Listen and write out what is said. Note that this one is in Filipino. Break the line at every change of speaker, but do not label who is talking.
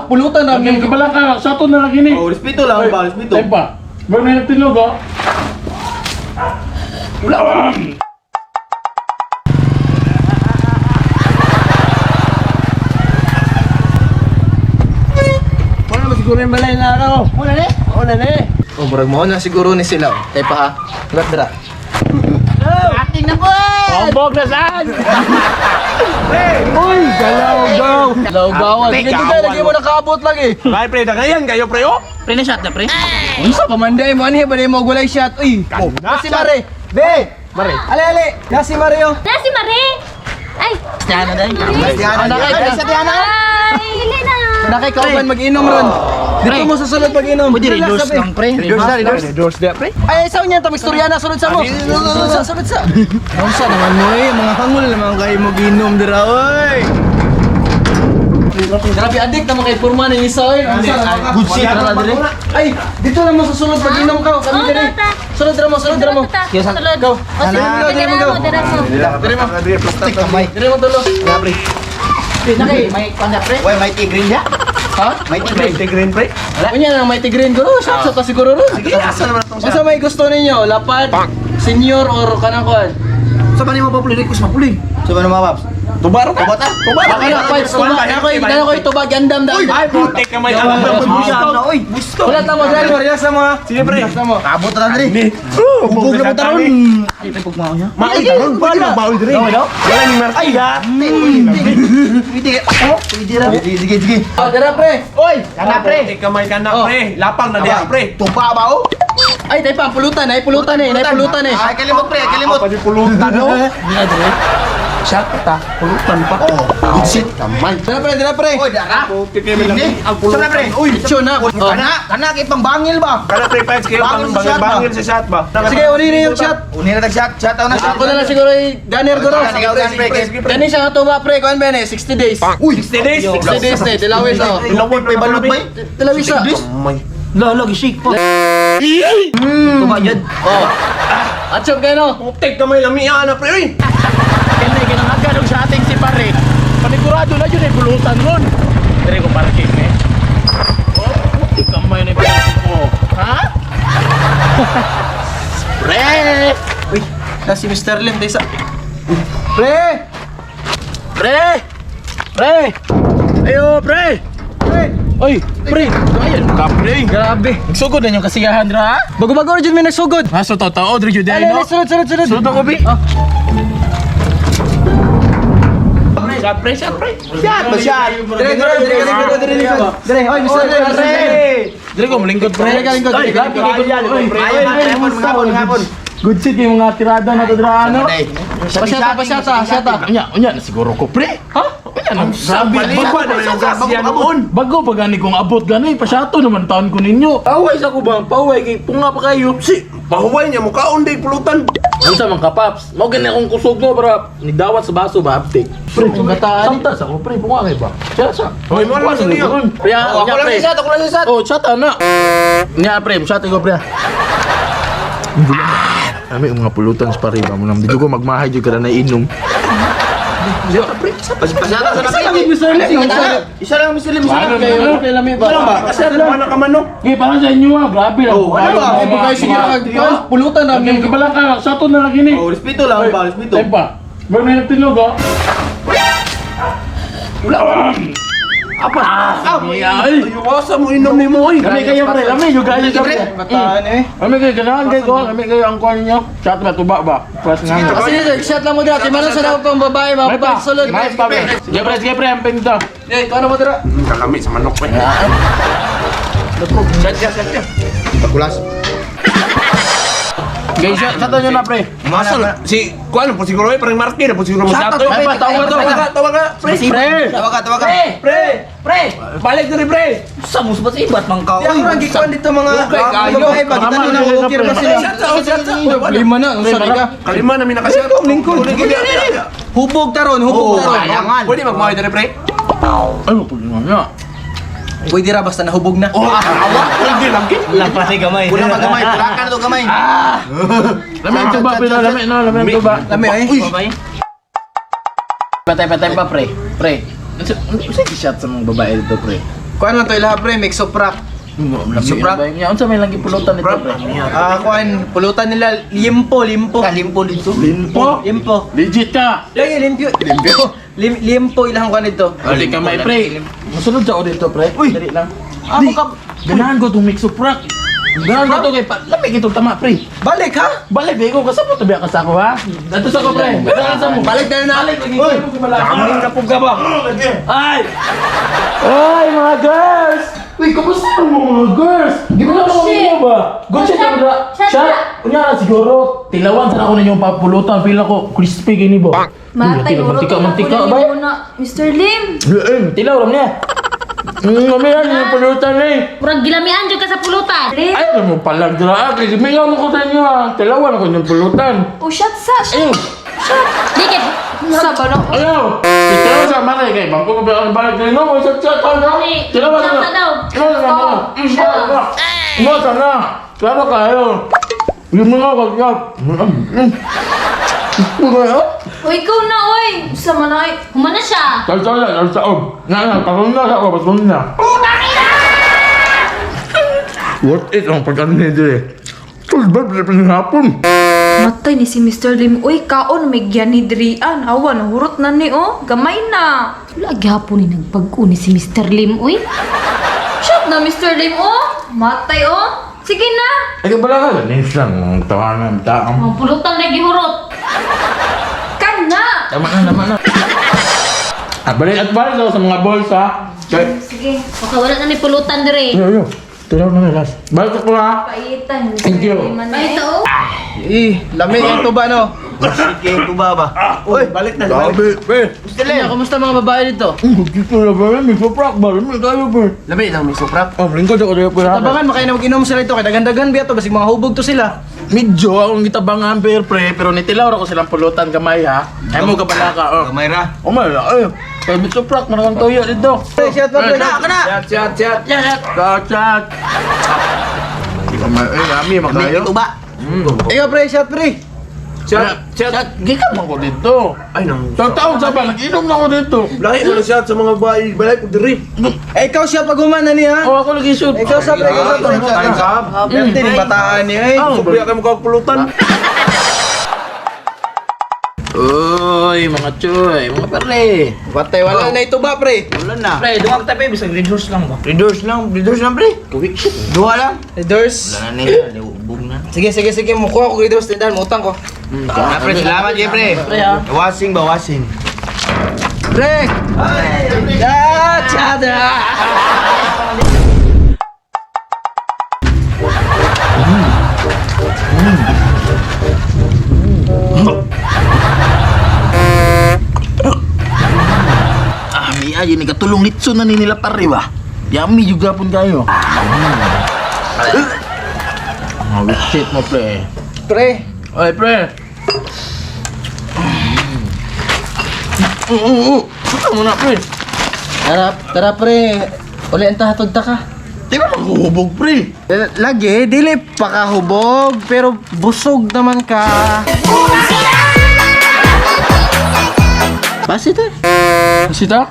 pulutan na.
Ang kabalang ka, sa to na lagi ni.
Oh, respeto lang ba, respeto.
Tay pa. Bago na nagtinog oh. Wala ba?
Wala mo siguro yung balay na ako. Wala na. Wala na. Oh, murag mo na siguro ni sila. Tay pa ha. Gat dira. Ating na po.
Ombog na saan?
Uy, galaw-gaw. Galaw-gawan. Sige, sige, lagi mo nakaabot lagi.
Kaya pre, dagayan kayo pre oh.
Pre na shot na pre.
Unsa pamanday mo ani ba mo gulay shot? Uy. Oh, si Mare. Be. Mare. Ale ale. Nasi Mare yo.
Nasi Mare! Ay!
Diana dai.
Ana kay sa Diana.
Ay! Hili na!
Nakay kauban mag-inom ron. Dito mo sa sulod mag-inom.
Pwede reduce lang pre.
Reduce da pre. Ay, isaw niya ta istorya na sulod sa mo. Sulod sa. Unsa naman mo mga hangul naman kayo mag-inom dira oy. Grabe adik naman kay porma ni isa oy. Good shit na dire. Ay, dito na mo sa sulod mag-inom ka kami dire. Sulod dira mo, sulod dira mo.
Sulod.
Go.
Dire mo.
Dire mo. Dire mo tulo. Grabe.
Nakay may panda pre.
Why, may tigrin niya?
Ha?
May tigrin pre?
Unya nang may tigrin ko. Sa ta siguro ron.
Sige, asa naman itong
Unsa may gusto ninyo? Lapad, senior or kanang kuan?
Sa ba niyo mapapuling? Kus mapuling. Sa ba naman, Paps? Tubaro ka? Tubata? Tubaro
Ako na fight tuba. Ako tubag gandam da.
Ay, putik ka may alam na gusto.
Wala ta mo driver ya sa mga.
Sige pre.
Abot na diri.
Hubog na mo taron.
Ay may pugmao niya.
Maoy taron. Pwede magbawi diri. Wala ni Martiga. Pwede ka. Oh, pwede ra. Sige.
Ah, dira pre.
Oy, kana pre. Putik ka may kana pre. Lapang na diha pre. Tupa ba oh?
Ay, tay pa pulutan, ay pulutan eh.
Ay, kalimot pre, kalimot. Pwede pulutan no. Shot ta, pulutan pa. Oh, good shit kamay.
Dira pre.
Oy, dara. Putik ka may ang pulutan. Pre.
Uy, cho na.
Kana kay pangbangil ba? Kana pre fights kayo bangil sa shot ba?
Sige, uni na yung shot.
Uni na tag-shot, shot na.
Ako na lang siguro yung gunner ko ron. Kani siya nga tuba pre, kuan ba 60 days.
Uy, 60 days.
60 days na, tilawis oh.
Ilawon pa balot ba?
Tilawis ah.
Lalo gishik pa. Tuba jud.
Oh. Atchop kayo no.
Putik ka may lamian na pre.
Kaya ginangagan sa ating si pare. Panigurado na yun ay pulutan ron. Dire ko para kay me. Oh, puti kamay na ko. Ha? Pre!
Uy, na si Mr. Lim tayo sa... Pre!
Pre! Pre! Ayo, pre! Oy, pre! Ayan ka, pre!
Grabe.
Nagsugod na yung kasiyahan, dra?
Bago-bago na dyan may nagsugod.
Ha, so totoo, dra yun
Ay,
no?
sunod.
Sunod ako, bi?
Ah.
Shot, pre! Shot, pre!
Dire, oy, Mr. Lim.
Dire ko, malingkod, pre!
Dire ka lingkod.
Ay, grabe,
Hapon.
good shit yung mga tirada na to, dra, no?
Pasyata.
Unya, na siguro ko, pre! Ha? Unya, nang sabi,
Bago na yung gasiyan noon.
bago pa gani kong abot gani, pasyato naman taon ko ninyo.
Paway sa kubang, paway kay punga pa kayo. Si, pahuway niya mukhaon day pulutan.
Unsa man ka, Paps? Mao gani akong kusog no para nigdawat sa baso ba aptik. Pre,
Bataan.
samtas ako, pre, bunga kay ba? Siya.
Hoy, mo naman sa niyo.
Pre, unya, pre.
ako lang sa
Oh, chat ana. Nya, pre, chat ko, pre. Ami mga pulutan sa pariba mo nang dito ko magmahay jud kada na inom.
Diyo, pre. Pasyata sa
Isa lang,
nakin.
Mr. Lim.
Isa lang, Mr. Lim.
Ano
Kayo, kay Lami ba?
Wala ba? Kasi ano ka manok?
Gi para sa inyo ah, grabe lang.
Oh, ano ba?
Ay, bukay sige pulutan na.
Ang kabalang ka, sa to na lagi ni.
Oh, respeto lang ba, respeto.
Tay pa. Bago na nagtinog oh. Wala ba? Apa? Ay!
Iwasa mo inom ni mo.
Kami kayo pre, kami juga kayo pre.
Bataan eh.
Kami kayo ganahan kayo ko, kami kayo ang kuhan nyo. Chat ba, tuba ba? Plus nga nga.
Kasi shot lang mo dira. Timano sa daw pang babae,
May pa,
mga sulod.
may pa pre. Sige pre, ang ping to.
Eh, ano mo dira?
Kalami sa manok pa. Sadya. Pakulas.
Guys, sa to nyo na pre.
Masal si kuan po siguro parang Marky na po siguro masato.
Ay pa, tawag ka.
Pre.
Pre!
Tawag ka.
Pre!
Balik na rin pre.
Sa musbat sa ibat man ka.
Ang rang gikuan dito mga babae pa. Kita nyo na ukir ba sila? Lima na, sorry ka.
Kalima namin nakasya. Lingkod.
Hubog taron.
Pwede magmaway na rin pre.
Ay, mapulungan nga.
Pwede ra basta nahubog na.
Awa. Pwede lang kin.
Lapas ni gamay.
Pula magamay. Pulakan na to gamay.
Lami ang tuba, pre, lami ang tuba.
Lami ay.
Babay.
Patay pa pre. Pre. Ano shot sa mga babae dito pre?
Kuan man to ilaha pre, mix of rock.
Supra. Unsa may lang gipulutan nito, pre?
Kuan pulutan nila limpo.
Kalimpo dito.
Limpo.
Legit ka.
Lagi limpyo. Limpo ilang kuan dito.
Dali ka may pre. Masunod sa dito, pre. Dali lang.
Amo ka.
Ganahan ko itong mix of rock. Ganahan ko ito kay lamig itong tama, pre.
Balik ha?
Balik, ko kasama tabi ka sa ako, ha? Dato sa ko, pre. Ganahan sa mo.
Balik na na.
Balik, lagi ko kamalaki.
na puga ba?
Ay! Ay, mga girls! Uy, kamusta ang mga girls? Gimana ko mo ba? Good shot na ba? Shot? Kunya na siguro. Tilawan sana ako na yung papulutan. Feel ako crispy gini ba?
Matay, urot
Mantika ba?
Mr. Lim.
Tilaw ram niya. Kami yan yung pulutan eh.
Murag gilamian dyan ka sa pulutan. Lim.
Ay, alam mo pala. Grabe, gimilaw mo ko sa inyo ha. Tilawan ako yung pulutan.
Oh, shot sa.
Ayun.
Shot. Dikit. Sa ba no?
Ayaw! Ito sa mana kay bangko ko ba balik din mo sa chat ka na.
Ni,
Tilawan
shot
na.
na daw.
Mo sana. Claro kayo. Yung mga kagyap.
O, ikaw na, oy. Sa manay. Humana siya.
Talsala, talsaob. Na, parang na ako, basun na. What it ang pag-ano nito eh. Tulbad, hapon.
Matay ni si Mr. Lim. Uy, kaon may gyanidrian. Awa, nahurot na ni, oh. Gamay na.
Wala gyapon ni nagpag-uni si Mr. Lim, uy.
Shot na, Mr. Lim, oh. Matay, oh. Sige na.
Ay, bala ka. Ganis lang, ang tawanan ng taong.
Ang pulutan na gihurot.
Kana.
Tama na. Balik ako sa mga balls, ha. Okay.
Sige.
Baka wala na ni pulutan dire.
Yo. Tilaw na last. Balik ako, ha.
Paitan.
Thank you.
Ay, ito, oh.
Lamig yung tuba no.
Sige, tuba ba?
Uy, balik na.
Sabi, pre.
Kumusta mga babae dito?
Dito na ba yan? May suprak ba? May tayo, pre.
Lamig lang may suprak.
Oh, lingkod ako tayo, pre.
Tabangan makain na mag-inom sila ito kay dagan-dagan biya to basig mga hubog to sila.
Medyo akong gitabangan, pre. Pero nitilaw ako silang pulutan kamay, ha. Ay mo kabala ka, oh.
Gamay ra.
Oh, may ay. Kaya may suprak, manakang toyo dito.
Hey, shot pa pre.
Chat. Ay, ami, magayo.
Tuba.
Ikaw pre, shot pre.
Chat. Gikan mo ko dito.
Ay nang.
Taon sa ba? Nag-inom na ako dito.
Lahi mo na siya sa mga bahay. Balay ko diri.
Ikaw siya pag humana niya.
Oh, ako lagi shoot.
Ikaw sa pre, ikaw sa pre.
Time sab.
Pwede ni bataan niya eh.
Subriya kayo mukha pulutan.
Uy, mga choy, mga pare.
Batay wala na ito ba pre?
Wala na. Pre, dumag tayo, bisag reduce lang ba?
Readers lang pre.
Kuwik shit.
Duha lang.
Doors.
Wala na nila, liubog na.
Sige, mukuha ko dito sa tindahan, utang ko.
Pre, salamat kayo, pre. Washing ba, washing?
Pre! Chada!
Ami aja nih katulong litso na ni nila pare ba. Yummy juga pun kayo. Shit mo pre.
Pre!
Oy pre. Ano mo na pre?
Tara pre. Uli ang tahatod ta ka.
Di ba maghuhubog pre?
Lagi, dili pa ka hubog, pero busog naman ka.
Basit eh. Basit ah?